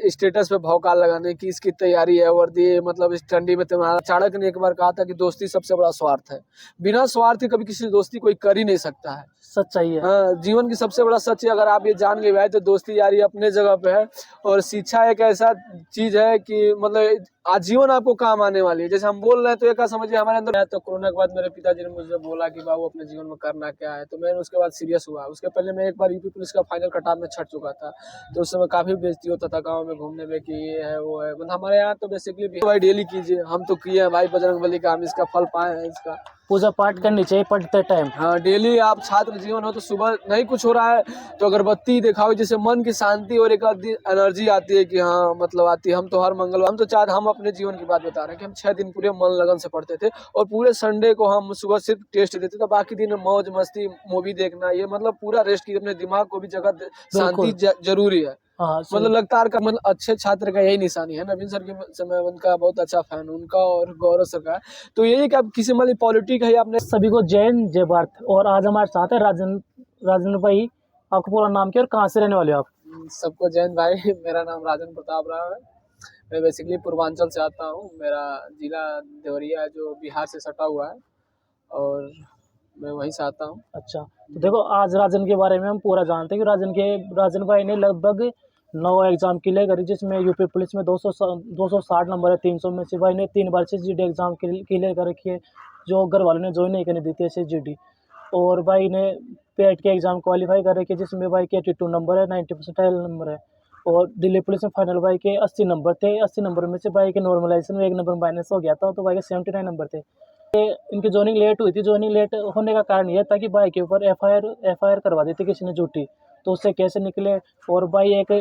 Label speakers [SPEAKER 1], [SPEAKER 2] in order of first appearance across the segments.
[SPEAKER 1] Status पे भौकाल लगाने की इसकी तैयारी है, वर्दी मतलब इस ठंडी में तुम्हारा। चाणक्य ने एक बार कहा था कि दोस्ती सबसे बड़ा स्वार्थ है, बिना स्वार्थ के कभी किसी दोस्ती कोई कर ही नहीं सकता है।
[SPEAKER 2] सच्चाई है।
[SPEAKER 1] हाँ, जीवन की सबसे बड़ा सच है। अगर आप ये जान के भाई तो दोस्ती यारी अपने जगह पे है, और शिक्षा एक ऐसा चीज है कि मतलब आजीवन आपको काम आने वाली है। जैसे हम बोल रहे हैं तो एक समझिए हमारे अंदर है। तो कोरोना के बाद मेरे पिताजी ने मुझे बोला कि बाबू अपने जीवन में करना क्या है, तो मैंने उसके बाद सीरियस हुआ। उसके पहले मैं एक बार यूपी पुलिस का फाइनल कटाव में छट चुका था, तो उस समय काफी बेइज्जती होता था गाँव में घूमने में कि ये है वो है। मतलब हमारे यहाँ तो बेसिकली भाई डेली कीजिए, हम तो किए हैं भाई बजरंगबली का, हम इसका फल पाए हैं इसका।
[SPEAKER 2] पूजा पाठ करनी चाहिए पढ़ते टाइम।
[SPEAKER 1] हाँ, डेली आप छात्र जीवन हो तो सुबह नहीं कुछ हो रहा है तो अगरबत्ती दिखाओ, जिससे मन की शांति और एक एनर्जी आती है कि हाँ मतलब आती है। हम तो हर मंगलवार, हम तो चाहते, हम अपने जीवन की बात बता रहे हैं कि हम 6 दिन पूरे मन लगन से पढ़ते थे, और पूरे संडे को हम सुबह सिर्फ टेस्ट देते थे, बाकी दिन मौज मस्ती मूवी देखना, ये मतलब पूरा रेस्ट की अपने दिमाग को भी जगह शांति जरूरी है।
[SPEAKER 2] हाँ
[SPEAKER 1] मतलब लगातार का मतलब अच्छे छात्र का यही निशानी है। नवीन सर के समय उनका बहुत अच्छा फैन उनका, और गौरव सर का। तो यही कि आप किसी मतलब पॉलिटिक है आपने।
[SPEAKER 2] सभी को जैन जय भारत। और आज हमारे साथ है राजन भाई। आपका पूरा नाम क्या और कहाँ से रहने वाले हो आप?
[SPEAKER 1] सबको जैन भाई, मेरा नाम राजन प्रताप राव है। मैं बेसिकली पूर्वांचल से आता हूँ। मेरा जिला देवरिया जो बिहार से सटा हुआ है, और मैं वहीं से आता हूँ।
[SPEAKER 2] अच्छा, तो देखो आज राजन के बारे में हम पूरा जानते हैं कि राजन भाई ने लगभग 9 एग्जाम क्लियर करी, जिसमें यूपी पुलिस में 260 नंबर है 300 में से। भाई ने 3 बार से जीडी एग्जाम क्लियर कर रखी है, जो घर वालों ने ज्वाइन नहीं करने दी थी ऐसे जीडी। और भाई ने पेट के एग्जाम क्वालिफाई कर रखी है, जिसमें भाई के 82 नंबर है, 90% नंबर है। और दिल्ली पुलिस में फाइनल भाई के 80 नंबर थे। 80 नंबर में से भाई के नॉर्मलाइजेशन में 1 नंबर माइनस हो गया था, तो भाई के 79 नंबर थे। इनकी जॉइनिंग लेट हुई थी। जॉइनिंग लेट होने का कारण यह था कि भाई के ऊपर एफआईआर करवा दी थी किसी ने झूठी, तो उससे कैसे निकले। और भाई एक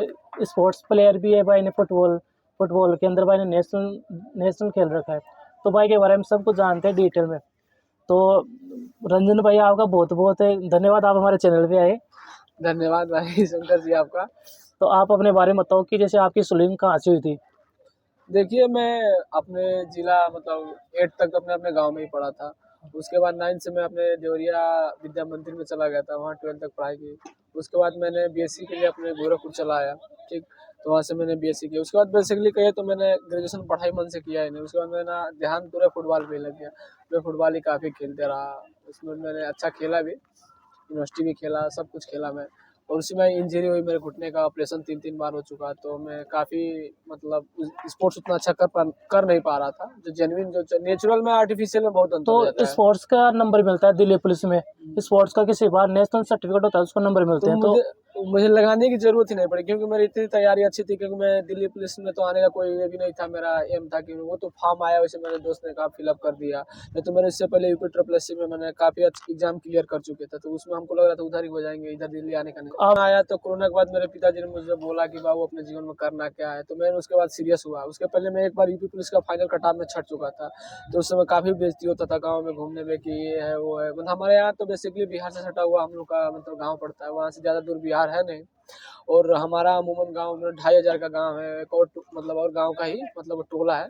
[SPEAKER 2] स्पोर्ट्स प्लेयर भी है, भाई ने फुटबॉल के अंदर भाई ने नेशनल खेल रखा है। तो भाई के बारे में सब कुछ जानते हैं डिटेल में। तो रंजन भाई आपका बहुत बहुत धन्यवाद, आप हमारे चैनल पे आए।
[SPEAKER 1] धन्यवाद भाई शंकर जी आपका।
[SPEAKER 2] तो आप अपने बारे में बताओ कि जैसे आपकी स्कूलिंग कहाँ से हुई थी?
[SPEAKER 1] देखिए, मैं अपने जिला मतलब 8 तक अपने अपने गांव में ही पढ़ा था। उसके बाद 9 से मैं अपने देवरिया विद्या मंदिर में चला गया था, वहाँ 12 तक पढ़ाई की। उसके बाद मैंने बीएससी के लिए अपने गोरखपुर चला आया, ठीक। तो वहाँ से मैंने बीएससी किया। उसके बाद बेसिकली कहे तो मैंने ग्रेजुएशन पढ़ाई मन से किया ही नहीं। उसके बाद मेरा ध्यान पूरा फुटबॉल पे लग गया। मैं फुटबॉल ही काफ़ी खेलते रहा, उसमें मैंने अच्छा खेला भी, यूनिवर्सिटी भी खेला, सब कुछ खेला मैं। और उसी में इंजरी हुई, मेरे घुटने का ऑपरेशन 3-3 बार हो चुका। तो मैं काफ़ी मतलब स्पोर्ट्स उतना अच्छा कर नहीं पा रहा था। जो जेन्युइन जो नेचुरल में आर्टिफिशियल में बहुत अंतर हो जाता
[SPEAKER 2] तो
[SPEAKER 1] है।
[SPEAKER 2] स्पोर्ट्स का नंबर मिलता है दिल्ली पुलिस में, स्पोर्ट्स का किसी बार नेशनल सर्टिफिकेट होता है उसको नंबर मिलते
[SPEAKER 1] तो
[SPEAKER 2] हैं। तो
[SPEAKER 1] मुझे लगाने की जरूरत ही नहीं पड़ी, क्योंकि मेरी इतनी तैयारी अच्छी थी। क्योंकि मैं दिल्ली पुलिस में तो आने का कोई ये भी नहीं था, मेरा एम था कि वो तो फॉर्म आया वैसे मेरे दोस्त ने कहा फिलअप कर दिया। नहीं तो मेरे इससे पहले यूपी SSC में मैंने काफ़ी अच्छे एग्जाम क्लियर कर चुके थे, तो उसमें हमको लग रहा था उधर ही हो जाएंगे, इधर दिल्ली आने का नहीं।
[SPEAKER 2] आप
[SPEAKER 1] आया तो कोरोना के बाद मेरे पिताजी ने मुझे बोला कि बाबू अपने जीवन में करना क्या है, तो मैंने उसके बाद सीरियस हुआ। उसके पहले मैं एक बार यूपी पुलिस का फाइनल कटाव में छट चुका था, तो उस समय काफ़ी बेइज्जती होता था गाँव में घूमने में कि ये है वो है। मतलब हमारे यहाँ तो बेसिकली बिहार से सटा हुआ हम लोग का मतलब गाँव पड़ता है, वहाँ से ज़्यादा दूर बिहार है नहीं। और हमारा अमूमन गांव में 2500 का गांव है। एक और मतलब और गांव का ही मतलब टोला है,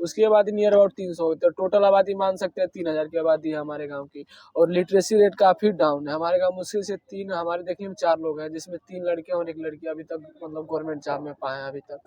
[SPEAKER 1] उसकी आबादी नियर अबाउट 300, तो टोटल आबादी मान सकते हैं 3000 की आबादी है हमारे गांव की। और लिटरेसी रेट काफ़ी डाउन है हमारे गांव। मुश्किल से 3, हमारे देखने में 4 लोग हैं, जिसमें 3 लड़के और 1 लड़की अभी तक मतलब गवर्नमेंट जॉब में पाए हैं अभी तक।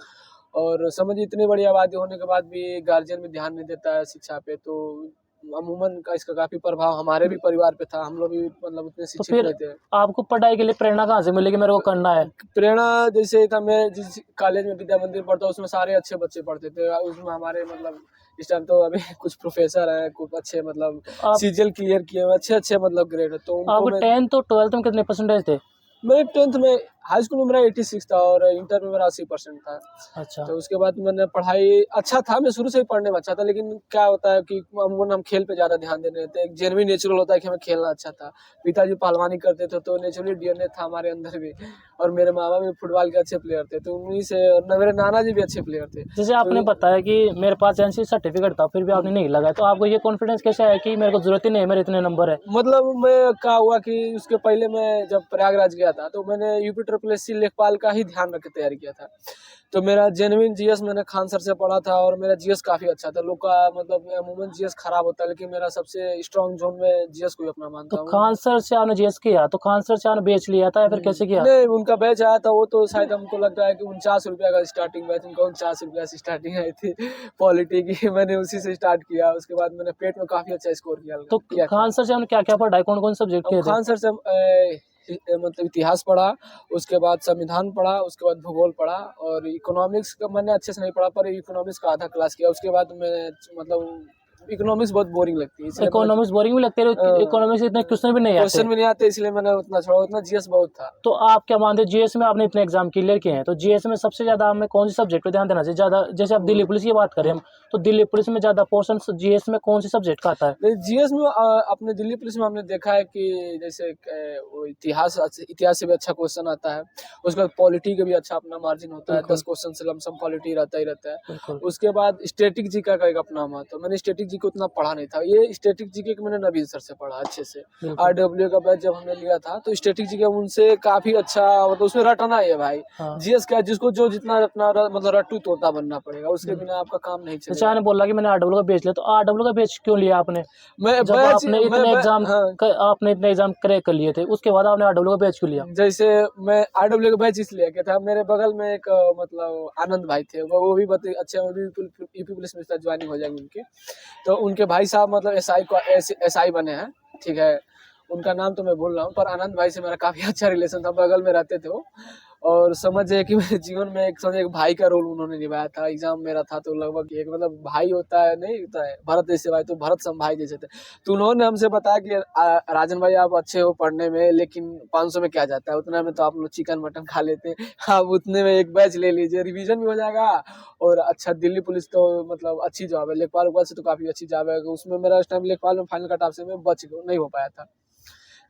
[SPEAKER 1] और समझिए इतनी बड़ी आबादी होने के बाद भी गार्जियन भी ध्यान नहीं देता है शिक्षा पे, तो अमूमन का इसका काफ़ी प्रभाव हमारे भी परिवार पे था। हम लोग भी मतलब उतने
[SPEAKER 2] तो
[SPEAKER 1] शिक्षित
[SPEAKER 2] फिर
[SPEAKER 1] नहीं थे।
[SPEAKER 2] आपको पढ़ाई के लिए प्रेरणा कहाँ से मिली कि मेरे को करना है?
[SPEAKER 1] प्रेरणा जैसे था, मैं जिस कॉलेज में विद्या मंदिर पढ़ता उसमें सारे अच्छे बच्चे पढ़ते थे। उसमें हमारे मतलब इस टाइम तो अभी कुछ प्रोफेसर हैं, कुछ अच्छे मतलब
[SPEAKER 2] आप
[SPEAKER 1] सीजीएल क्लियर किए हुए अच्छे मतलब ग्रेड है, तो उनको
[SPEAKER 2] आपको
[SPEAKER 1] मैं
[SPEAKER 2] 10th और 12th में कितने परसेंटेज थे?
[SPEAKER 1] मेरे 10th में, हाई स्कूल में मेरा 86 था, और इंटर में मेरा 80% था।
[SPEAKER 2] अच्छा,
[SPEAKER 1] तो उसके बाद मैंने पढ़ाई अच्छा था, मैं शुरू से ही पढ़ने में अच्छा था। लेकिन क्या होता है कि अमूमन हम खेल पे ज़्यादा ध्यान देते थे। एक जेन्युइन नेचुरल होता है कि हमें खेलना अच्छा था। पिताजी पहलवानी करते थे, तो नेचुरली डीएनए था हमारे अंदर भी। और मेरे मामा भी फुटबॉल के अच्छे प्लेयर थे, तो उन्हीं से, और मेरे नाना जी भी अच्छे प्लेयर थे।
[SPEAKER 2] जैसे
[SPEAKER 1] तो
[SPEAKER 2] आपने बताया कि मेरे पास एनसी सर्टिफिकेट था फिर भी आपने नहीं लगाया, तो आपको ये कॉन्फिडेंस कैसे आया कि मेरे को जरूरत ही नहीं है, मेरे इतने नंबर है?
[SPEAKER 1] मतलब मैं क्या हुआ कि उसके पहले मैं जब प्रयागराज गया था, तो मैंने यूपी ट्रिपल एससी लेखपाल का ही ध्यान रख के तैयारी किया था। तो मेरा जेन्युइन जीएस मैंने खान सर से पढ़ा था और मेरा जीएस काफ़ी अच्छा था। लोग का मतलब अमूमन जीएस खराब होता है, लेकिन मेरा सबसे स्ट्रॉन्ग जोन में जीएस को ही अपना
[SPEAKER 2] तो
[SPEAKER 1] मानता हूँ।
[SPEAKER 2] खान सर से आपने जीएस किया, तो खान सर से आपने बेच लिया था या फिर कैसे किया?
[SPEAKER 1] नहीं, उनका बैच आया था, वो तो शायद हमको लग रहा है कि ₹49 का स्टार्टिंग बैच, उनका ₹49 से स्टार्टिंग आई थी पॉलिटी की। मैंने उसी से स्टार्ट किया, उसके बाद मैंने पेट में काफ़ी अच्छा स्कोर
[SPEAKER 2] तो
[SPEAKER 1] किया था।
[SPEAKER 2] खान सर से आपने क्या-क्या पढ़ा है? कौन-कौन सब्जेक्ट
[SPEAKER 1] हम
[SPEAKER 2] किए थे?
[SPEAKER 1] खान सर से मतलब इतिहास पढ़ा, उसके बाद संविधान पढ़ा, उसके बाद भूगोल पढ़ा और इकोनॉमिक्स का मैंने अच्छे से नहीं पढ़ा, पर इकोनॉमिक्स का आधा क्लास किया। उसके बाद मैं मतलब इकोनॉमिक्स बहुत बोरिंग लगती है, इसलिए मैंने
[SPEAKER 2] इकोनॉमिक्स बोरिंग भी लगती है, इकोनॉमिक्स इतने क्वेश्चन भी नहीं आते।
[SPEAKER 1] क्वेश्चन भी नहीं आते, इसलिए मैंने उतना छोड़ा, उतना जीएस बहुत था।
[SPEAKER 2] तो आप क्या मानते हो, जीएस में आपने इतने एग्जाम क्लियर किए हैं, तो जीएस में सबसे ज़्यादा हमें कौन सी सब्जेक्ट पे ध्यान देना चाहिए? ज़्यादा जैसे अब दिल्ली पुलिस की बात करें हम, तो दिल्ली पुलिस में ज़्यादा पोर्शन जीएस में कौन सी सब्जेक्ट का आता है?
[SPEAKER 1] जीएस में अपने दिल्ली पुलिस में हमने देखा है कि जैसे वो इतिहास से भी अच्छा क्वेश्चन आता है। उसके बाद पॉलिटी का भी अच्छा अपना मार्जिन होता है,
[SPEAKER 2] बिल्कुल।
[SPEAKER 1] 10 क्वेश्चन से लमसम पॉलिटी रहता ही रहता है।
[SPEAKER 2] बिल्कुल।
[SPEAKER 1] उसके बाद स्टैटिक जीके का एक अपना महत्व, मैंने स्टैटिक जीके उतना पढ़ा नहीं था। ये स्टैटिक जीके को मैंने नवीन सर से पढ़ा अच्छे से।
[SPEAKER 2] बिल्कुल।
[SPEAKER 1] आरडब्ल्यू का बैच जब हमने लिया था तो स्टैटिक जीके उनसे काफ़ी अच्छा, मतलब उसमें रटना ही है भाई।
[SPEAKER 2] हाँ।
[SPEAKER 1] जीएस क्या है, जिसको जो जितना रटना मतलब रट्टू तोता बनना पड़ेगा, उसके बिना आपका काम नहीं
[SPEAKER 2] जैसे
[SPEAKER 1] चलेगा।
[SPEAKER 2] आपने बोला कि मैंने आरडब्ल्यू का बेच लिया, तो आरडब्ल्यू का बेच क्यों लिया आपने?
[SPEAKER 1] मैं
[SPEAKER 2] जब
[SPEAKER 1] बैच
[SPEAKER 2] आपने
[SPEAKER 1] मैं
[SPEAKER 2] इतने
[SPEAKER 1] बै
[SPEAKER 2] एग्जाम
[SPEAKER 1] हाँ।
[SPEAKER 2] आपने इतने एग्जाम क्रैक कर लिए थे, उसके बाद आपने आरडब्ल्यू का बेच क्यों लिया?
[SPEAKER 1] जैसे मैं आरडब्ल्यू का बैच इसलिए किया था, मेरे बगल में एक मतलब आनंद भाई थे, वो भी अच्छे, वो भी यूपी पुलिस में ज्वाइनिंग हो जाएगी उनकी। तो उनके भाई साहब मतलब एसआई बने हैं, ठीक है। उनका नाम तो मैं बोल रहा हूँ, पर आनंद भाई से मेरा काफ़ी अच्छा रिलेशन था, बगल में रहते थे वो। और समझिए कि मेरे जीवन में एक भाई का रोल उन्होंने निभाया था। एग्जाम मेरा था तो लगभग एक मतलब भाई होता है, नहीं होता है भरत जैसे भाई, तो भरत सम भाई जैसे थे। तो उन्होंने हमसे बताया कि राजन भाई आप अच्छे हो पढ़ने में, लेकिन 500 में क्या जाता है, उतना में तो आप लोग चिकन मटन खा लेते हैं। आप उतने में एक बैच ले लीजिए, रिवीजन भी हो जाएगा और अच्छा दिल्ली पुलिस तो मतलब अच्छी जॉब है। लेखपाल उखपाल से तो काफ़ी अच्छी जॉब है। उसमें मेरा इस टाइम लेखपाल में फाइनल कट ऑफ से मैं बच नहीं हो पाया था।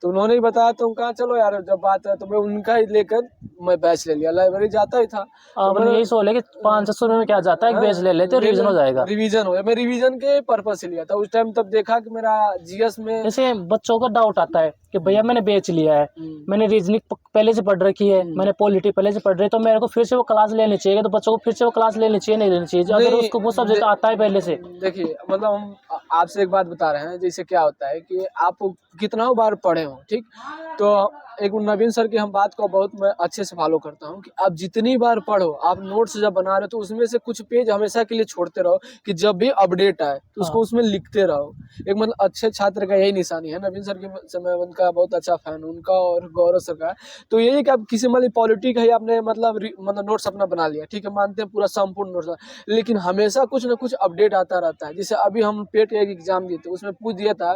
[SPEAKER 1] तो उन्होंने ही बताया, तो कहा चलो यार जब बात है, तो मैं उनका ही लेकर मैं बैच ले लिया। लाइब्रेरी जाता ही था तो
[SPEAKER 2] आपने यही सोचा कि 500 में क्या जाता है, एक बेच ले लेते, रिवीजन हो जाएगा।
[SPEAKER 1] रिवीजन हो गया, मैं रिवीजन के पर्पज से लिया था उस टाइम। तब देखा कि मेरा जीएस में
[SPEAKER 2] जैसे बच्चों का डाउट आता है कि भैया मैंने बेच लिया है, मैंने रीजनिंग पहले से पढ़ रखी है, मैंने पॉलिटी पहले से पढ़ रही है, तो मेरे को फिर से वो क्लास लेनी चाहिए, तो बच्चों को फिर से वो क्लास लेनी चाहिए नहीं लेनी चाहिए, अगर उसको वो सब्जेक्ट आता है पहले से?
[SPEAKER 1] देखिए मतलब हम आपसे एक बात बता रहे हैं, जैसे क्या होता है कि आप कितना बार पढ़े हो, ठीक। तो एक नवीन सर की हम बात को बहुत मैं अच्छे से फॉलो करता हूँ कि आप जितनी बार पढ़ो, आप नोट्स जब बना रहे हो तो उसमें से कुछ पेज हमेशा के लिए छोड़ते रहो कि जब भी अपडेट आए तो उसको उसमें लिखते रहो। एक मतलब अच्छे छात्र का यही निशानी है। नवीन सर की समय उनका बहुत अच्छा फैन हूं, उनका और गौरव सर का। तो यही कि आप किसी मतलब पॉलिटिक है, आपने मतलब नोट्स अपना बना लिया, ठीक है, मानते हैं पूरा संपूर्ण नोट्स, लेकिन हमेशा कुछ ना कुछ अपडेट आता रहता है। जैसे अभी हम पेट का एक एग्जाम दिए थे, उसमें पूछ दिया था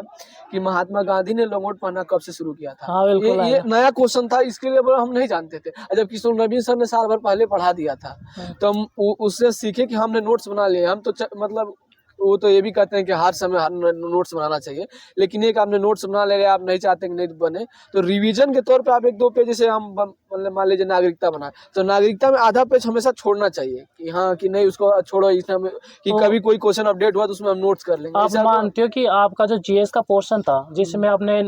[SPEAKER 1] कि महात्मा गांधी ने लंगोट पहनना कब से शुरू किया था।
[SPEAKER 2] हाँ बिल्कुल
[SPEAKER 1] ये नया क्वेश्चन था, इसके लिए हम नहीं जानते थे, जबकि नवीन सर ने साल भर पहले पढ़ा दिया था। तो हम उससे सीखे कि हमने नोट्स बना लिए। हम तो मतलब वो तो ये भी कहते हैं कि हर समय हर नोट्स बनाना चाहिए, लेकिन एक आपने नोट्स बना ले, आप नहीं चाहते कि नहीं बने, तो रिवीजन के तौर पे आप 1-2 पेज, जैसे हम मतलब मान लीजिए नागरिकता बना, तो नागरिकता में आधा पेज हमेशा छोड़ना चाहिए कि हाँ कि नहीं उसको छोड़ो, इसमें कि कभी कोई क्वेश्चन अपडेट हुआ तो उसमें हम नोट्स कर लेंगे।
[SPEAKER 2] आप मानते हो कि आपका जो जीएस का पोर्शन था, जिसमें आपने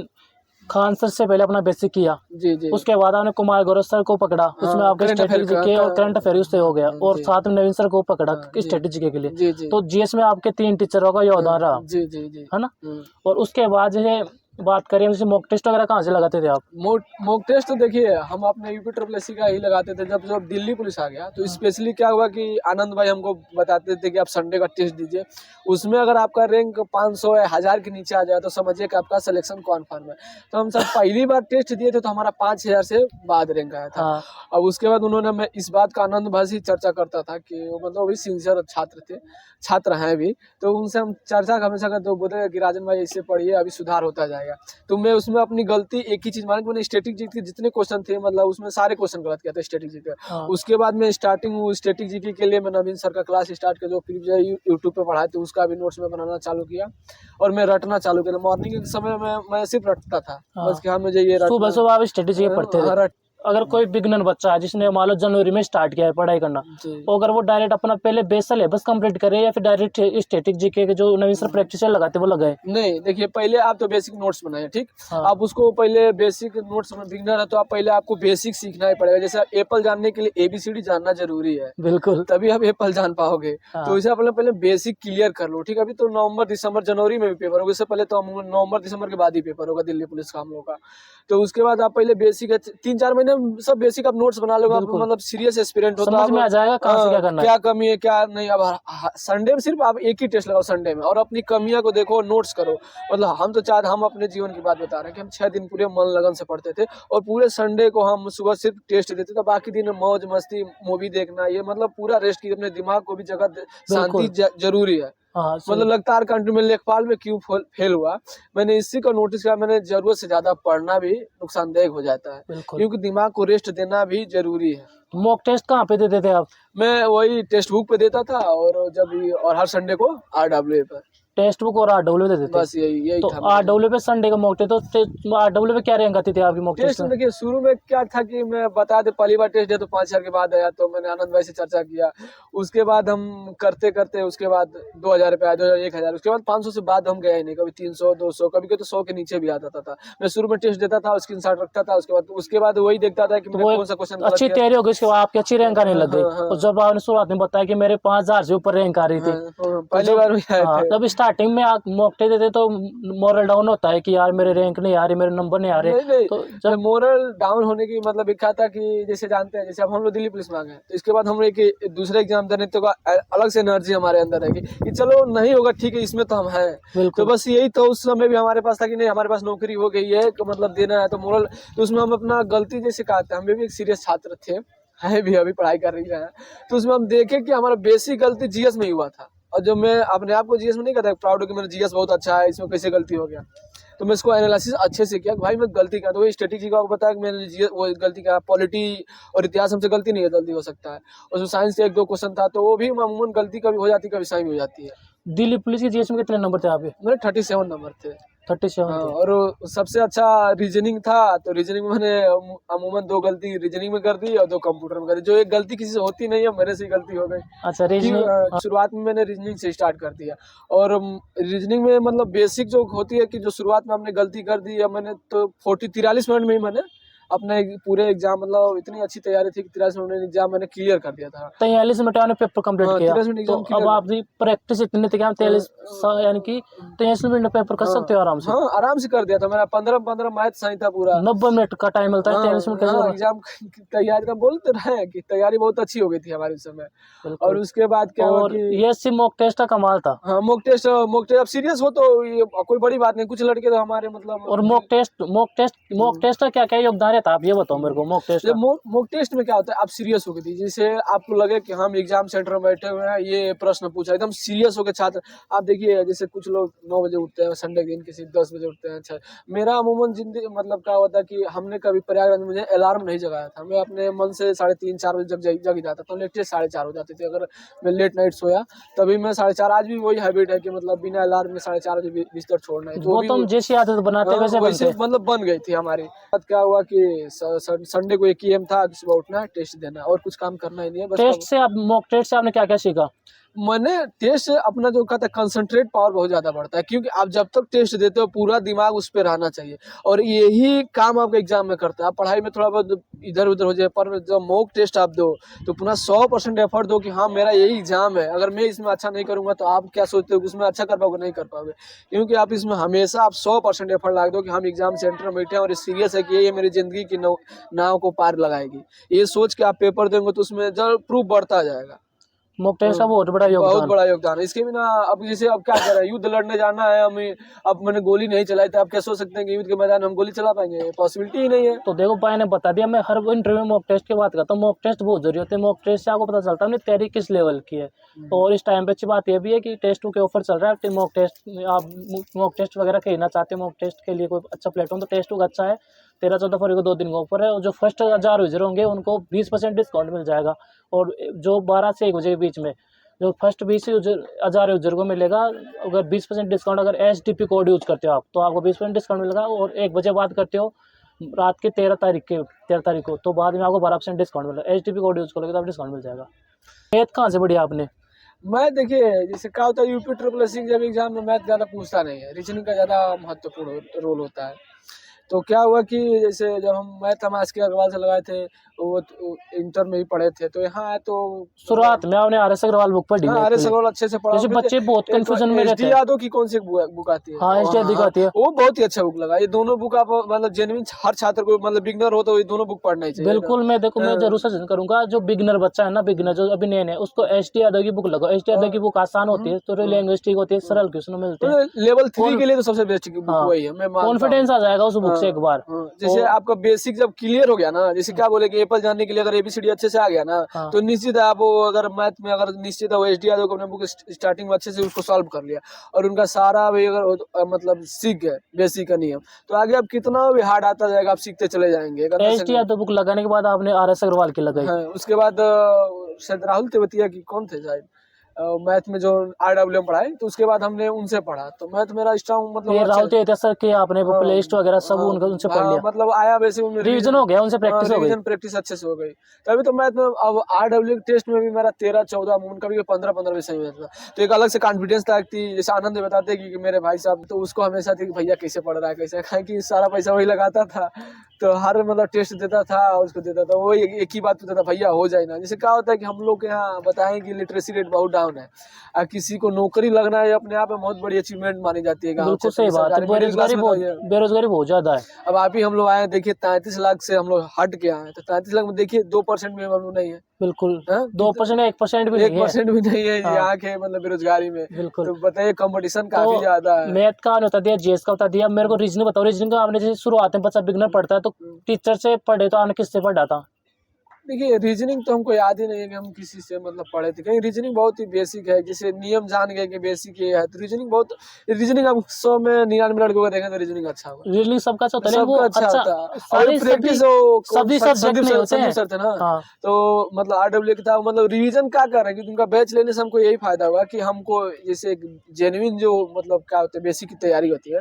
[SPEAKER 2] खान सर से पहले अपना बेसिक किया,
[SPEAKER 1] जी
[SPEAKER 2] उसके बाद आपने कुमार गौरव सर को पकड़ा, उसमें आपके स्ट्रेटेजी के और करंट अफेयर से हो गया, और साथ में नवीन सर को पकड़ा स्ट्रेटेजी के लिए। तो जीएस में आपके 3 टीचरों का योगदान रहा, है ना? और उसके बाद जैसे बात करें, जैसे मॉक टेस्ट वगैरह कहाँ से लगाते थे आप?
[SPEAKER 1] मॉक टेस्ट तो देखिए हम अपने यूपी ट्रिपल एससी का ही लगाते थे। जब दिल्ली पुलिस आ गया तो स्पेशली क्या हुआ कि आनंद भाई हमको बताते थे कि आप संडे का टेस्ट दीजिए, उसमें अगर आपका रैंक 500 या 1000 के नीचे आ जाए तो समझिए कि आपका सिलेक्शन कन्फर्म है। तो हम सब पहली बार टेस्ट दिए थे तो हमारा 5000 से बाद रैंक आया था। अब उसके बाद उन्होंने, मैं इस बात का आनंद भाई से चर्चा करता था कि वो मतलब भी सिंसियर छात्र हैं भी, तो उनसे हम चर्चा हमेशा करते, तो बोलते कि राजन भाई ऐसे पढ़िए, अभी सुधार होता जाएगा। तो मैं उसमें अपनी गलती एक ही चीज मानी, मैंने स्टैटिक जीके के जितने क्वेश्चन थे मतलब उसमें सारे क्वेश्चन गलत किया था स्टैटिक जीके। उसके बाद मैं स्टैटिक जीके के लिए मैं नवीन सर का क्लास स्टार्ट किया, जो फिर यूट्यूब पे पढ़ाए, तो उसका भी नोट्स में बनाना चालू किया और मैं रटना चालू किया। मॉर्निंग के समय में मैं सिर्फ रटता था, बस कि हाँ मुझे ये
[SPEAKER 2] सुबह आप स्ट्रेटेजी पढ़ते थे? अगर कोई बिगनर बच्चा है जिसने मान लो जनवरी में स्टार्ट किया है पढ़ाई करना,
[SPEAKER 1] जी
[SPEAKER 2] तो अगर वो डायरेक्ट अपना पहले बेस सिलेबस कंप्लीट करे या फिर डायरेक्ट स्टैटिक जीके के जो नवीन सर प्रैक्टिस लगाते वो लगाए?
[SPEAKER 1] नहीं, देखिए पहले आप तो बेसिक नोट्स बनाए, ठीक।
[SPEAKER 2] हाँ।
[SPEAKER 1] आप उसको पहले बेसिक नोट्स में बिगनर है तो आप पहले आपको बेसिक सीखना ही पड़ेगा। जैसे एप्पल जानने के लिए ABCD जानना जरूरी है,
[SPEAKER 2] बिल्कुल।
[SPEAKER 1] तभी आप एप्पल जान पाओगे।
[SPEAKER 2] हाँ।
[SPEAKER 1] तो इसे आप पहले पहले बेसिक क्लियर कर लो, ठीक है। अभी तो नवंबर दिसंबर जनवरी में भी पेपर होगा, इससे पहले तो नवंबर दिसंबर के बाद ही पेपर होगा दिल्ली पुलिस का हम लोग का। तो उसके बाद आप पहले बेसिक 3-4 महीने में सब बेसिक आप नोट्स बना लोगे। आप
[SPEAKER 2] बिल्कुल।
[SPEAKER 1] मतलब सीरियस एस्पिरेंट हो तो
[SPEAKER 2] समझ
[SPEAKER 1] आप
[SPEAKER 2] में आ जाएगा कहाँ से क्या करना है।
[SPEAKER 1] क्या कमी है क्या नहीं। अब संडे में सिर्फ आप एक ही टेस्ट लगाओ संडे में, और अपनी कमियां को देखो, नोट्स करो। मतलब हम अपने जीवन की बात बता रहे हैं कि हम 6 दिन पूरे मन लगन से पढ़ते थे, और पूरे संडे को हम सुबह सिर्फ टेस्ट देते थे, बाकी दिन मौज मस्ती मूवी देखना, ये मतलब पूरा रेस्ट की अपने दिमाग को भी जगह शांति जरूरी है।
[SPEAKER 2] हाँ
[SPEAKER 1] मतलब लगातार कंटिन्यू में लेखपाल में क्यों फेल हुआ, मैंने इसी को नोटिस किया। मैंने जरूरत से ज्यादा पढ़ना भी नुकसानदायक हो जाता है,
[SPEAKER 2] बिल्कुल।
[SPEAKER 1] क्योंकि दिमाग को रेस्ट देना भी जरूरी है।
[SPEAKER 2] मॉक टेस्ट कहाँ पे देते थे आप?
[SPEAKER 1] मैं वही टेक्स्ट बुक पे देता था, और हर संडे को RWA पर।
[SPEAKER 2] टेक्स्ट बुक और RW देते थे?
[SPEAKER 1] बस यही
[SPEAKER 2] तो
[SPEAKER 1] था मेरा।
[SPEAKER 2] RW पे संडे का मॉक टेस्ट, तो RW पे क्या रैंक आती थी आपकी मॉक टेस्ट
[SPEAKER 1] टेस्ट
[SPEAKER 2] में?
[SPEAKER 1] देखिए शुरू में क्या था कि मैं बता दे, पहली बार टेस्ट दिया तो 5,000 के बाद आया, तो मैंने आनंद भाई से चर्चा किया। उसके बाद हम करते करते उसके बाद 2,000 रुपये आया, 2,000 1,000, उसके बाद 500 से बाद हम गए ही नहीं। कभी 300 200, कभी तो 100 के नीचे भी आ जाता था। मैं शुरू में टेस्ट देता था, स्क्रीनशॉट रखता था, उसके बाद वही देखता था कि
[SPEAKER 2] तो
[SPEAKER 1] मैंने
[SPEAKER 2] वो
[SPEAKER 1] कौन सा क्वेश्चन
[SPEAKER 2] अच्छी तैयारी हो गई, उसके बाद आपकी अच्छी रैंक आने लग गई।
[SPEAKER 1] हाँ।
[SPEAKER 2] और जब आपने शुरुआत में बताया कि मेरे 5,000 से ऊपर रैंक आ रही थी,
[SPEAKER 1] पहली बार भी आए थे।
[SPEAKER 2] तब स्टार्टिंग में आप मॉक टेस्ट देते तो मोरल डाउन होता है कि यार मेरे रैंक नहीं आ रही, मेरे नंबर नहीं आ रहे।
[SPEAKER 1] नहीं
[SPEAKER 2] तो
[SPEAKER 1] जब मोरल डाउन होने की मतलब एक था कि जैसे जानते हैं, जैसे अब हम लोग दिल्ली पुलिस में आ गए, तो इसके बाद हम लोग एक दूसरे एग्जाम देने तो अलग से एनर्जी हमारे अंदर है कि चलो नहीं होगा ठीक है, इसमें तो हम हैं। तो बस यही तो उस समय भी हमारे पास था कि नहीं हमारे पास नौकरी हो गई है, तो मतलब देना है तो मोरल। तो उसमें हम अपना गलती जैसे कहते हैं, हम भी एक सीरियस छात्र थे, है भी, अभी पढ़ाई कर रही है। तो उसमें हम देखे कि हमारा बेसिक गलती GS में ही हुआ था। और जो मैं अपने आप को GS में नहीं कहता प्राउड हो कि मेरा GS बहुत अच्छा है, इसमें कैसे गलती हो गया। तो मैं इसको एनालिसिस अच्छे से किया कि भाई मैं गलती क्या, तो वही स्ट्रेटेजी का आपको बताया कि मैंने वो गलती क्या, पॉलिटी और इतिहास हमसे गलती नहीं है, गलती हो सकता है। उसमें साइंस से 1-2 क्वेश्चन था, तो वो भी अमूमन गलती कभी हो जाती है, कभी सही में हो जाती है।
[SPEAKER 2] दिल्ली पुलिस की GS में कितने नंबर थे आपके?
[SPEAKER 1] मेरे 37 नंबर थे।
[SPEAKER 2] 37
[SPEAKER 1] हाँ,
[SPEAKER 2] थे।
[SPEAKER 1] और सबसे अच्छा रीजनिंग था, तो रीजनिंग में मैंने अमूमन 2 गलती रीजनिंग में कर दी और 2 कंप्यूटर में कर दी। जो एक गलती किसी से होती नहीं है, मेरे से ही गलती हो गई।
[SPEAKER 2] अच्छा, रीजनिंग
[SPEAKER 1] शुरुआत में मैंने रीजनिंग से स्टार्ट कर दिया, और रीजनिंग में मतलब बेसिक जो होती है कि जो शुरुआत में हमने गलती कर दी, मैंने तो 43 मिनट में ही मैंने अपना पूरे एग्जाम, मतलब इतनी अच्छी तैयारी थी कि 43 मिनट में एग्जाम मैंने क्लियर कर दिया था।
[SPEAKER 2] 43 मिनट में पेपर कंप्लीट
[SPEAKER 1] हाँ,
[SPEAKER 2] किया।
[SPEAKER 1] 43 मिनट
[SPEAKER 2] तो
[SPEAKER 1] एग्जाम
[SPEAKER 2] अब
[SPEAKER 1] क्लियर।
[SPEAKER 2] आपकी प्रैक्टिस इतनी थी कि आप 43 यानी कि 43 मिनट में पेपर कर सकते हो आराम से।
[SPEAKER 1] हाँ, आराम से कर दिया था। मेरा 15 मैथ सही था पूरा।
[SPEAKER 2] 90 मिनट का टाइम मिलता है, 43 मिनट कैसे होगा?
[SPEAKER 1] एग्जाम की तैयारी का बोलते रहे कि तैयारी बहुत अच्छी हो गई थी हमारे उस समय।
[SPEAKER 2] बिल्कुल।
[SPEAKER 1] और उसके बाद क्या हुआ
[SPEAKER 2] और
[SPEAKER 1] कि
[SPEAKER 2] ये सिर्फ मॉक टेस्ट का कमाल था।
[SPEAKER 1] हाँ, मॉक टेस्ट अब सीरियस हो तो ये कोई बड़ी बात नहीं। कुछ लड़के तो हमारे मतलब,
[SPEAKER 2] और मॉक टेस्ट का क्या क्या योगदान रहता है, आप ये बताओ मेरे को। मॉक टेस्ट का
[SPEAKER 1] मॉक टेस्ट में क्या होता है, आप सीरियस हो गए थी, जैसे आपको लगे कि हम एग्जाम सेंटर में बैठे हुए हैं, ये प्रश्न पूछा, एकदम सीरियस हो गए छात्र। आप देखिए जैसे कुछ लोग 9 बजे उठते हैं संडे के दिन, किसी 10 बजे उठते हैं। अच्छा, मेरा अमूमन जिंदगी मतलब क्या होता है कि हमने कभी प्रयागराज में मुझे अलार्म नहीं जगाया था। मैं अपने मन से 3:30-4 बजे जग ही जाता था। लेटेस्ट 4:30 हो जाते थे अगर मैं लेट नाइट सोया, तभी मैं 4:30। आज भी वही हैबिट है कि मतलब बिना अलार्म में 4:30 बजे बिस्तर छोड़ना है।
[SPEAKER 2] वो तो हम जैसी आदत बनाते वैसे
[SPEAKER 1] वैसे
[SPEAKER 2] बनते।
[SPEAKER 1] मतलब बन गई थी हमारी। बात क्या हुआ कि संडे को एक ही एम था कि सुबह उठना है, टेस्ट देना है, और कुछ काम करना ही नहीं है। बस
[SPEAKER 2] टेस्ट से आप मॉक टेस्ट से आपने क्या क्या सीखा?
[SPEAKER 1] मैंने टेस्ट से अपना जो कहता है कंसंट्रेट पावर बहुत ज्यादा बढ़ता है, क्योंकि आप जब तक टेस्ट देते हो पूरा दिमाग उस पर रहना चाहिए, और यही काम आपके एग्जाम में करता है। आप पढ़ाई में थोड़ा बहुत इधर उधर हो जाए, पर जब मॉक टेस्ट आप दो तो पुनः 100% एफर्ट दो कि हाँ मेरा यही एग्जाम है, अगर मैं इसमें अच्छा नहीं करूंगा तो आप क्या सोचते हो कि उसमें अच्छा कर पाओगे, नहीं कर पाओगे। क्योंकि आप इसमें हमेशा आप 100% एफर्ट लगा दो कि हम एग्जाम सेंटर में बैठे हैं और सीरियस है कि ये मेरी जिंदगी की नाव को पार लगाएगी। ये सोच के आप पेपर देंगे तो उसमें जब प्रूफ बढ़ता जाएगा।
[SPEAKER 2] मॉक टेस्ट का बहुत बड़ा
[SPEAKER 1] योगदान है। इसके बिना अब जैसे अब क्या कर रहे हैं, युद्ध लड़ने जाना है हमें, अब मैंने गोली नहीं चलाई तो आप क्या सोच सकते हैं कि युद्ध के मैदान में हम गोली चला पाएंगे? पॉसिबिलिटी ही नहीं है।
[SPEAKER 2] तो देखो भाई ने बता दिया। मैं हर इंटरव्यू में मॉक टेस्ट की बात करता हूँ। मॉक टेस्ट बहुत जरूरी होते हैं। मॉक टेस्ट से आपको पता चलता है तैयारी किस लेवल की है। और इस टाइम पे अच्छी बात यह भी है कि टेस्ट के ऑफर चल रहा है। मॉक टेस्ट आप मॉक टेस्ट वगैरह खरीदना चाहते हैं, मॉक टेस्ट के लिए कोई अच्छा प्लेटफॉर्म, तो टेस्ट का अच्छा है। 13-14 फरवरी को 2 दिन का ऑफर है। और जो फर्स्ट 1000 यूजर होंगे उनको 20% डिस्काउंट मिल जाएगा। और जो 12 से 1 बजे के बीच में जो फर्स्ट 20,000 यूजर को मिलेगा, अगर 20% डिस्काउंट, अगर SDP कोड यूज़ करते हो आप तो आपको 20% डिस्काउंट मिलेगा। और 1 बजे बात करते हो रात के 13 तारीख को, तो बाद में आपको 12% डिस्काउंट मिला। HTP कोड यूज़ करोगे तो आप डिस्काउंट मिल जाएगा। मैथ कहाँ से पढ़ी आपने?
[SPEAKER 1] मैं देखिए जैसे क्या होता है यूपी ट्रिपल एससी जब एग्जाम में मैथ ज़्यादा पूछता नहीं है, रीजनिंग का ज़्यादा महत्वपूर्ण रोल होता है। तो क्या हुआ कि जैसे जब हम मैथ हम एस के अग्रवाल से लगाए थे, वो इंटर में ही पढ़े थे, तो यहाँ आए तो
[SPEAKER 2] शुरुआत में आपने RS अग्रवाल बुक पढ़ी?
[SPEAKER 1] हाँ
[SPEAKER 2] मैथ
[SPEAKER 1] अरे
[SPEAKER 2] की?
[SPEAKER 1] सगोल अच्छे से पढ़ा।
[SPEAKER 2] जैसे बच्चे बहुत
[SPEAKER 1] एक
[SPEAKER 2] कंफ्यूजन में रहते
[SPEAKER 1] एसडी
[SPEAKER 2] हैं।
[SPEAKER 1] यादव की कौन सी बुक आती है?
[SPEAKER 2] हाँ, एसडी यादव की आती है।
[SPEAKER 1] वो बहुत ही अच्छा बुक लगा। ये दोनों बुक आप मतलब जेन्युइन हर छात्र को मतलब बिगनर हो तो ये दोनों बुक पढ़ना ही चाहिए ना।
[SPEAKER 2] बिल्कुल, मैं देखो मैं जरूर सजेशन करूंगा, जो बिगिनर बच्चा है ना, बिगिनर जो अभी नए है, उसको HT यादव की बुक लगाओ। HT यादव की बुक आसान होती है, तो लैंग्वेज ठीक होती है, सरल क्वेश्चन मिलते हैं।
[SPEAKER 1] लेवल 3 के लिए तो सबसे बेस्ट बुक
[SPEAKER 2] हाँ,
[SPEAKER 1] वही है, मैं मानता हूँ।
[SPEAKER 2] कॉन्फिडेंस आ जाएगा उस बुक से एक बार।
[SPEAKER 1] जैसे आपका बेसिक जब क्लियर हो गया ना, जैसे क्या बोले कि एप्पल जानने के लिए अगर ABCD अच्छे से आ गया ना,
[SPEAKER 2] हाँ।
[SPEAKER 1] तो निश्चित है आप वो अगर मैथ में अगर निश्चित है वो HT यादव को अपने बुक स्टार्टिंग में अच्छे से उसको सॉल्व कर लिया और उनका सारा भी अगर मतलब सीख गए बेसिक का नियम, तो आगे आप कितना भी हार्ड आता जाएगा आप सीखते चले जाएंगे।
[SPEAKER 2] HT यादव बुक लगाने के बाद आपने RS अग्रवाल की लगाई।
[SPEAKER 1] हाँ, उसके बाद शायद राहुल तेवतिया की कौन थे शायद मैथ में जो RWM पढ़ाए, तो उसके बाद हमने उनसे पढ़ा, तो मैथ मेरा स्ट्रांग मतलब
[SPEAKER 2] फिर राहुल तेवतिया सर के आपने
[SPEAKER 1] हाँ,
[SPEAKER 2] प्ले लिस्ट वगैरह सब उनका उनसे पढ़ लिया,
[SPEAKER 1] मतलब आया वैसे उनमें
[SPEAKER 2] रिवीजन हो गया, उनसे प्रैक्टिस हो गई।
[SPEAKER 1] रिवीजन प्रैक्टिस अच्छे से हो गई। तभी तो मैथ में अब RW टेस्ट में भी मेरा 13-14 उनका भी 15-15 भी सही होता था, तो एक अलग से कॉन्फिडेंस था कि जैसे आनंद बताते कि मेरे भाई साहब, तो उसको हमेशा थी कि भैया कैसे पढ़ रहा है कैसे, कहा कि सारा पैसा वही लगाता था, तो हर मतलब टेस्ट देता था उसको देता था, वो एक ही बात पूछता था भैया हो जाए ना। जैसे क्या होता है कि हम लोग के यहाँ बताएं कि लिटरेसी रेट बहुत डाउन है, किसी को नौकरी लगना है अपने आप में बहुत बड़ी अचीवमेंट मानी जाती है।
[SPEAKER 2] बिल्कुल सही बात है, बेरोजगारी बहुत ज्यादा है।
[SPEAKER 1] अब आप ही हम लोग आए देखिए 33 लाख से हम लोग हट के आए, तो 33 लाख में देखिए 2% भी हम लोग नहीं है।
[SPEAKER 2] बिल्कुल 2% 1% भी नहीं है,
[SPEAKER 1] 1% भी नहीं है
[SPEAKER 2] हाँ।
[SPEAKER 1] यहाँ के मतलब बेरोजगारी में।
[SPEAKER 2] बिल्कुल।
[SPEAKER 1] तो बताइए कंपटीशन काफी ज्यादा है।
[SPEAKER 2] मैथ का बता दिया, GS का बता दिया, मेरे को रीजनिंग बताओ। रीजनिंग का आपने जैसे शुरुआत में बच्चा बिगनर पढ़ता है तो टीचर से पढ़े तो आपने किससे पढ़ा था?
[SPEAKER 1] देखिए रीजनिंग तो हमको याद ही नहीं है कि हम किसी से मतलब पढ़े थे, कहीं रीजनिंग बहुत ही बेसिक है, जैसे नियम जान गए कि बेसिक ये है, तो रीजनिंग आप 100 में 99 लड़कों को देखें तो रीजनिंग अच्छा होगा।
[SPEAKER 2] रीजनिंग सबका अच्छा होता है,
[SPEAKER 1] सबका अच्छा होता है। और प्रैक्टिस
[SPEAKER 2] सभी सब्जेक्ट में होते हैं।
[SPEAKER 1] सर थे ना,
[SPEAKER 2] हाँ।
[SPEAKER 1] तो मतलब RW की था, मतलब रिवीजन क्या कर रहे हैं कि उनका बैच लेने से हमको यही फायदा हुआ कि हमको जैसे जेन्युइन जो मतलब क्या होता है बेसिक की तैयारी होती है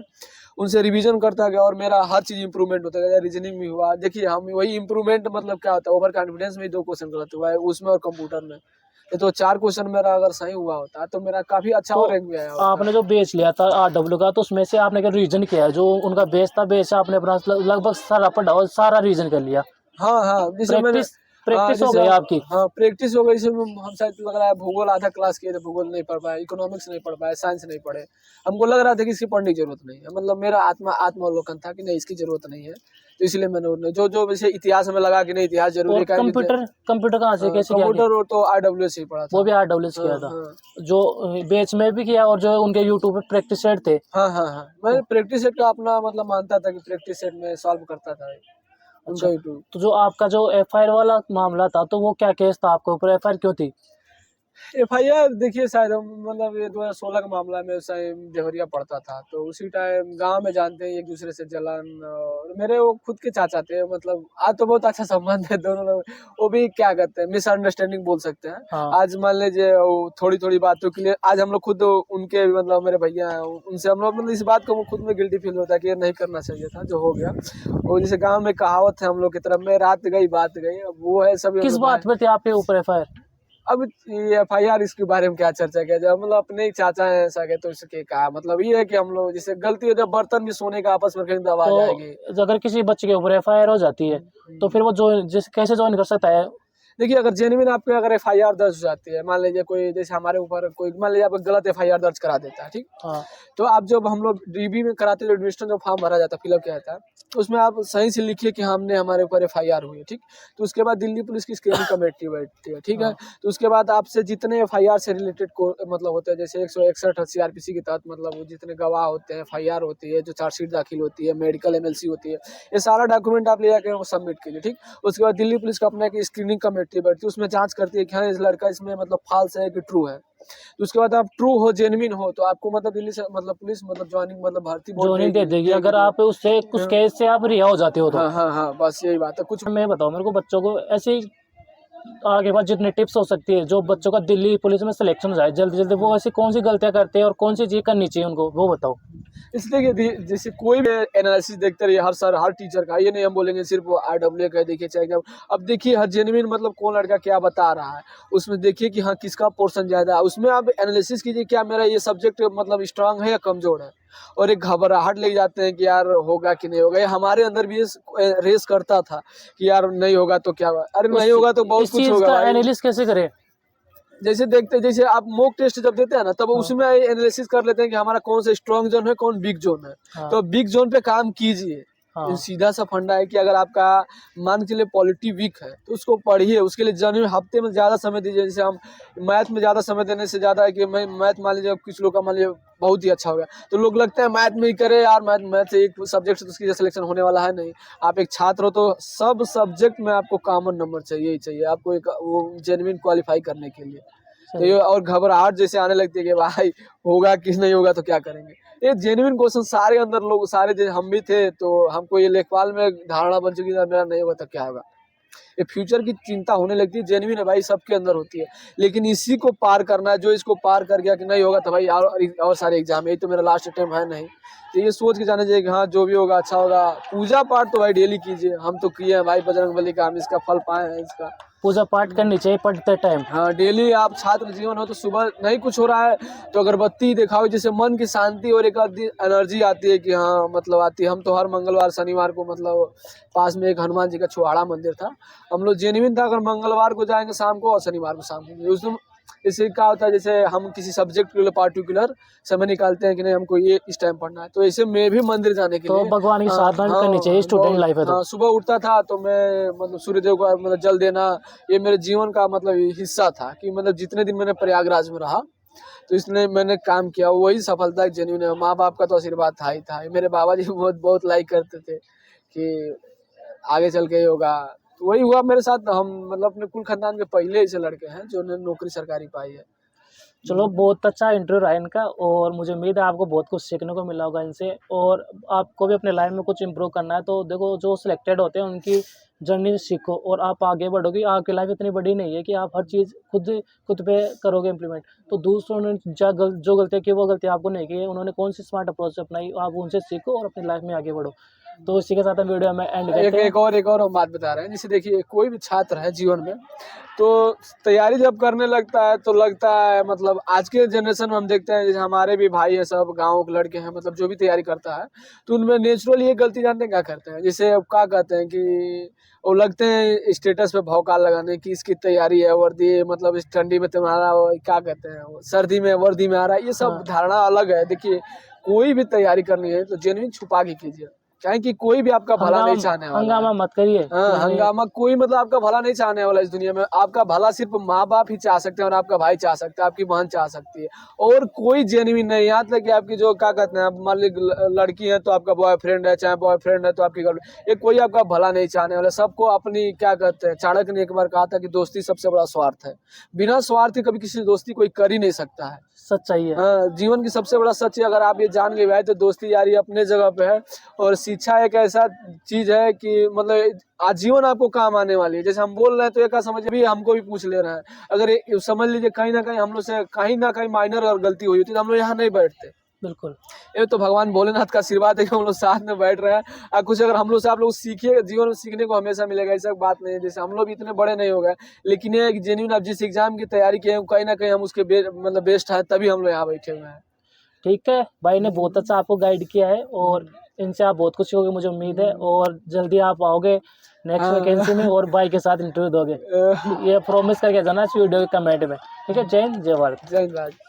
[SPEAKER 1] उनसे रिवीजन करता गया और मेरा हर चीज इंप्रूवमेंट होता गया। रीजनिंग में हुआ, देखिए हम वही इंप्रूवमेंट मतलब क्या होता है, ओवर कॉन्फिडेंस में 2 क्वेश्चन गलत हुआ है उसमें और कंप्यूटर में, ये तो 4 क्वेश्चन मेरा अगर सही हुआ होता तो मेरा काफी अच्छा
[SPEAKER 2] तो
[SPEAKER 1] और रैंक भी आया होता।
[SPEAKER 2] आपने जो बेस लिया था RW का, तो उसमें से आपने क्या रीजन किया है? जो उनका बेस था, बेस आपने अपना लगभग सारा पढ़ा और सारा रीजन कर लिया।
[SPEAKER 1] हाँ जैसे मैंने
[SPEAKER 2] प्रैक्टिस हो गई आपकी।
[SPEAKER 1] हाँ प्रैक्टिस हो गई। जैसे हम शायद लग रहा है भूगोल आधा क्लास किए थे, भूगोल नहीं पढ़ पाए, इकोनॉमिक्स नहीं पढ़ पाए, साइंस नहीं पढ़े, हमको लग रहा था कि इसकी पढ़ने की जरूरत नहीं है, मतलब मेरा आत्मावलोकन था कि नहीं इसकी जरूरत नहीं है, तो इसलिए मैंने जो वैसे इतिहास में लगा कि नहीं इतिहास जरूरी है।
[SPEAKER 2] कंप्यूटर कहाँ से कैसे किया?
[SPEAKER 1] कंप्यूटर तो RW से ही पढ़ा था,
[SPEAKER 2] वो भी RW से किया था, जो बेच में भी किया और जो उनके यूट्यूब पे प्रैक्टिस सेट थे।
[SPEAKER 1] हाँ मैं प्रैक्टिस सेट का अपना मतलब मानता था कि प्रैक्टिस सेट में सॉल्व करता था उनका यूट्यूब।
[SPEAKER 2] तो जो आपका जो FIR वाला मामला था, तो वो क्या केस था आपके ऊपर? FIR क्यों थी?
[SPEAKER 1] FIR देखिए शायद मतलब ये 2016 का मामला में उस टाइम देवरिया पड़ता था, तो उसी टाइम गांव में जानते हैं एक दूसरे से जलन, और मेरे वो खुद के चाचा थे, मतलब आज तो बहुत अच्छा संबंध है दोनों लोग, वो भी क्या कहते हैं मिसअंडरस्टैंडिंग बोल सकते हैं।
[SPEAKER 2] हाँ।
[SPEAKER 1] आज मान लीजिए थोड़ी बातों के लिए आज हम लोग खुद उनके मतलब मेरे भैया हैं उनसे हम लोग मतलब इस बात को खुद में गिल्टी फील होता है कि ये नहीं करना चाहिए था जो हो गया। और जैसे गाँव में कहावत है हम लोग की तरफ में, रात गई बात गई, अब वो है सभी।
[SPEAKER 2] किस बात पे थे आपके ऊपर FIR?
[SPEAKER 1] अब ये FIR इसके बारे में क्या चर्चा किया जाए, मतलब अपने ही चाचा है सगे, तो इसके कहा मतलब ये है कि हम लोग जैसे गलती हो जाए बर्तन भी सोने का आपस में कहीं दबा जाएगी।
[SPEAKER 2] तो अगर किसी बच्चे के ऊपर FIR हो जाती है तो फिर वो कैसे ज्वाइन कर सकता है?
[SPEAKER 1] देखिए अगर जेन्युइन आपके अगर FIR दर्ज हो जाती है, मान लीजिए कोई जैसे हमारे ऊपर कोई मान लीजिए आप गलत FIR दर्ज करा देता है, ठीक।
[SPEAKER 2] हाँ।
[SPEAKER 1] तो आप जब हम लोग DB में कराते हैं, एडमिशन जो फॉर्म भरा जाता है फिलअप किया जाता है, तो उसमें आप सही से लिखिए कि हमने हमारे ऊपर FIR हुई है, ठीक। तो उसके बाद दिल्ली पुलिस की स्क्रीनिंग कमेटी बैठती है, ठीक है। तो उसके बाद आपसे जितने FIR से रिलेटेड को मतलब होते हैं, जैसे 161 CRPC के तहत मतलब वो जितने गवाह होते हैं, FIR होती है, जो चार्जशीट दाखिल होती है, मेडिकल MLC होती है, ये सारा डॉक्यूमेंट आप ले जाकर सबमिट कीजिए, ठीक। उसके बाद दिल्ली पुलिस का अपना एक स्क्रीनिंग कमेटी बैठती है, उसमें जांच करती है कि हाँ इस लड़का इसमें मतलब फॉल्स है कि ट्रू है। तो उसके बाद आप ट्रू हो जेन्युइन हो तो आपको मतलब दिल्ली से मतलब पुलिस मतलब ज्वाइनिंग मतलब भर्ती
[SPEAKER 2] ज्वाइनिंग दे देगी अगर आप उससे कुछ केस से आप रिहा हो जाते हो तो।
[SPEAKER 1] हाँ बस यही बात है। कुछ
[SPEAKER 2] मैं बताओ मेरे को, बच्चों को ऐसे आगे बाद जितने टिप्स हो सकती है जो बच्चों का दिल्ली पुलिस में सिलेक्शन हो जाए जल्दी जल्दी, वो ऐसी कौन सी गलतियां करते हैं और कौन सी चीज करनी चाहिए उनको, वो बताओ।
[SPEAKER 1] इसलिए कि जैसे कोई भी एनालिसिस देखते रहिए हर टीचर का, ये नहीं हम बोलेंगे सिर्फ वो RWA का देखिए चाहे क्या। अब देखिए हर जेन्युइन मतलब कौन लड़का क्या बता रहा है, उसमें देखिए कि हाँ किसका पोर्शन ज़्यादा है, उसमें आप एनालिसिस कीजिए क्या मेरा ये सब्जेक्ट मतलब स्ट्रांग है या कमज़ोर है। और एक घबराहट ले जाते हैं कि यार होगा कि नहीं होगा, ये हमारे अंदर भी रेस करता था कि यार नहीं होगा तो क्या होगा, अरे नहीं होगा तो बहुत
[SPEAKER 2] इस
[SPEAKER 1] कुछ
[SPEAKER 2] चीज
[SPEAKER 1] होगा
[SPEAKER 2] का
[SPEAKER 1] भाई।
[SPEAKER 2] एनालिसिस कैसे करें?
[SPEAKER 1] जैसे देखते हैं, जैसे आप मॉक टेस्ट जब देते हैं ना तब
[SPEAKER 2] हाँ।
[SPEAKER 1] उसमें एनालिसिस कर लेते हैं कि हमारा कौन सा स्ट्रॉन्ग जोन है कौन वीक जोन है।
[SPEAKER 2] हाँ।
[SPEAKER 1] तो वीक जोन पे काम कीजिए।
[SPEAKER 2] हाँ।
[SPEAKER 1] सीधा सा फंडा है कि अगर आपका मान के चलिए पॉलिटी वीक है तो उसको पढ़िए, उसके लिए जर्नल हफ्ते में ज़्यादा समय दीजिए। जैसे हम मैथ में ज़्यादा समय देने से ज़्यादा है कि मैं मैथ मान लीजिए कुछ लोग का मान लीजिए बहुत ही अच्छा हो गया तो लोग लगता है मैथ में ही करे यार, मैथ से एक सब्जेक्ट से तो उसकी सिलेक्शन होने वाला है नहीं। आप एक छात्र हो तो सब सब्जेक्ट में आपको कॉमन नंबर चाहिए ही चाहिए, आपको एक वो जेन्युइन क्वालिफाई करने के लिए। तो ये और घबराहट जैसे आने लगती है कि भाई होगा कि नहीं होगा तो क्या करेंगे। ये जेन्युइन क्वेश्चन सारे अंदर लोग सारे जैसे हम भी थे तो हमको ये लेखपाल में धारणा बन चुकी थी मेरा नहीं होगा तो क्या होगा। ये फ्यूचर की चिंता होने लगती है, जेन्युइन है भाई सबके अंदर होती है, लेकिन इसी को पार करना है। जो इसको पार कर गया कि नहीं होगा तो भाई और सारे एग्जाम, यही तो मेरा लास्ट अटेम्प्ट है नहीं, तो ये सोच के जाना चाहिए कि हाँ जो भी होगा अच्छा होगा। पूजा पाठ तो भाई डेली कीजिए, हम तो किए हैं भाई बजरंगबली का, हम इसका फल पाए हैं इसका।
[SPEAKER 2] पूजा पाठ करनी चाहिए पढ़ते टाइम।
[SPEAKER 1] हाँ डेली आप छात्र जीवन हो तो सुबह नहीं कुछ हो रहा है तो अगरबत्ती दिखाओ, जिससे मन की शांति और एक एनर्जी आती है कि हाँ मतलब आती है। हम तो हर मंगलवार शनिवार को मतलब पास में एक हनुमान जी का छुहाड़ा मंदिर था, हम लोग जेन्युइन था, अगर मंगलवार को जाएंगे शाम को और शनिवार को शाम को। उस दिन इससे क्या होता है जैसे हम किसी सब्जेक्ट के लिए पार्टिकुलर समय निकालते हैं कि नहीं हमको ये इस टाइम पढ़ना है, तो ऐसे मैं भी मंदिर जाने के
[SPEAKER 2] तो
[SPEAKER 1] लिए
[SPEAKER 2] भगवान की साधना भी करनी चाहिए, स्टूडेंट लाइफ है तो।
[SPEAKER 1] हाँ सुबह उठता था तो मैं मतलब सूर्यदेव को मतलब जल देना ये मेरे जीवन का मतलब हिस्सा था कि मतलब जितने दिन मैंने प्रयागराज में रहा तो इसने मैंने काम किया वही सफलता जेन्युइन है। माँ बाप का तो आशीर्वाद था ही था, मेरे बाबा जी बहुत लाइक करते थे कि आगे चल के ही होगा, तो वही हुआ मेरे साथ। हम मतलब अपने कुल खानदान के पहले ऐसे लड़के हैं जो ने नौकरी सरकारी पाई है।
[SPEAKER 2] चलो बहुत अच्छा इंटरव्यू रहा इनका, और मुझे उम्मीद है आपको बहुत कुछ सीखने को मिला होगा इनसे, और आपको भी अपने लाइफ में कुछ इम्प्रूव करना है तो देखो जो सिलेक्टेड होते हैं उनकी जर्नी से सीखो और आप आगे बढ़ोगे। आपकी लाइफ इतनी बड़ी नहीं है कि आप हर चीज़ खुद पे करोगे इम्प्लीमेंट, तो दूसरों ने जो गलतियाँ की वो गलतियाँ आपको नहीं की है, उन्होंने कौन सी स्मार्ट अप्रोच अपनाई आप उनसे सीखो और अपनी लाइफ में आगे बढ़ो। तो इसी के साथ हम वीडियो में एंड करते हैं।
[SPEAKER 1] एक और हम बात बता रहे हैं, जैसे देखिए कोई भी छात्र है जीवन में तो तैयारी जब करने लगता है तो लगता है मतलब आज के जनरेशन में हम देखते हैं जैसे हमारे भी भाई है सब गाँव के लड़के हैं मतलब जो भी तैयारी करता है तो उनमें नेचुरली ये गलती जानते हैं क्या करते हैं, जैसे अब क्या कहते हैं कि वो लगते हैं स्टेटस पे भौकाल लगाने की इसकी तैयारी है वर्दी मतलब इस ठंडी में तुम्हारा क्या कहते हैं सर्दी में वर्दी में आ रहा है, ये सब धारणा अलग है। देखिए कोई भी तैयारी करनी है तो जेन्युइन छुपा के कीजिए, क्या है कि कोई भी आपका भला नहीं चाहने वाला है।
[SPEAKER 2] हंगामा मत करिए।
[SPEAKER 1] हाँ हंगामा कोई मतलब आपका भला नहीं चाहने वाला इस दुनिया में, आपका भला सिर्फ माँ बाप ही चाह सकते हैं और आपका भाई चाह सकता है, आपकी बहन चाह सकती है और कोई जेन्युइन नहीं। यहाँ तक कि आपकी जो क्या कहते हैं आप मान लीजिए लड़की है तो आपका बॉयफ्रेंड है, चाहे बॉयफ्रेंड है तो आपकी गर्लफ्रेंड, ये कोई आपका भला नहीं चाहने वाला। सबको अपनी क्या कहते हैं चाणक्य ने एक बार कहा था कि दोस्ती सबसे बड़ा स्वार्थ है, बिना स्वार्थ के कभी किसी दोस्ती कोई कर ही नहीं सकता है।
[SPEAKER 2] सच्चाई है।
[SPEAKER 1] हाँ जीवन की सबसे बड़ा सच है, अगर आप ये जान गए भाई तो दोस्ती यारी अपने जगह पे है। और शिक्षा एक ऐसा चीज है कि मतलब आजीवन आपको काम आने वाली है। जैसे हम बोल रहे हैं तो एक समझ भी हमको भी पूछ ले रहा है, अगर ये समझ लीजिए कहीं ना कहीं हम लोग से कहीं ना कहीं माइनर और गलती हुई होती तो हम लोग यहाँ नहीं बैठते।
[SPEAKER 2] बिल्कुल
[SPEAKER 1] ये तो भगवान भोलेनाथ का आशीर्वाद है कि हम लोग साथ में बैठ रहे हैं और कुछ अगर हम लोग से आप लोग सीखिए, जीवन में सीखने को हमेशा मिलेगा, ऐसा बात नहीं है। जैसे हम लोग भी इतने बड़े नहीं हो गए लेकिन ये जेन्युइन आप जिस एग्जाम की तैयारी किए हैं कहीं ना कहीं हम उसके मतलब बेस्ट है तभी हम लोग यहाँ बैठे हुए हैं।
[SPEAKER 2] ठीक है भाई ने बहुत अच्छा आपको गाइड किया है और इनसे आप बहुत कुछ होगे मुझे उम्मीद है, और जल्दी आप आओगे नेक्स्ट वैकेंसी में और भाई के साथ इंटरव्यू दोगे, ये प्रॉमिस करके जाना इस वीडियो के कमेंट में। ठीक है, जय हिंद जय भारत।
[SPEAKER 1] जय हिंद।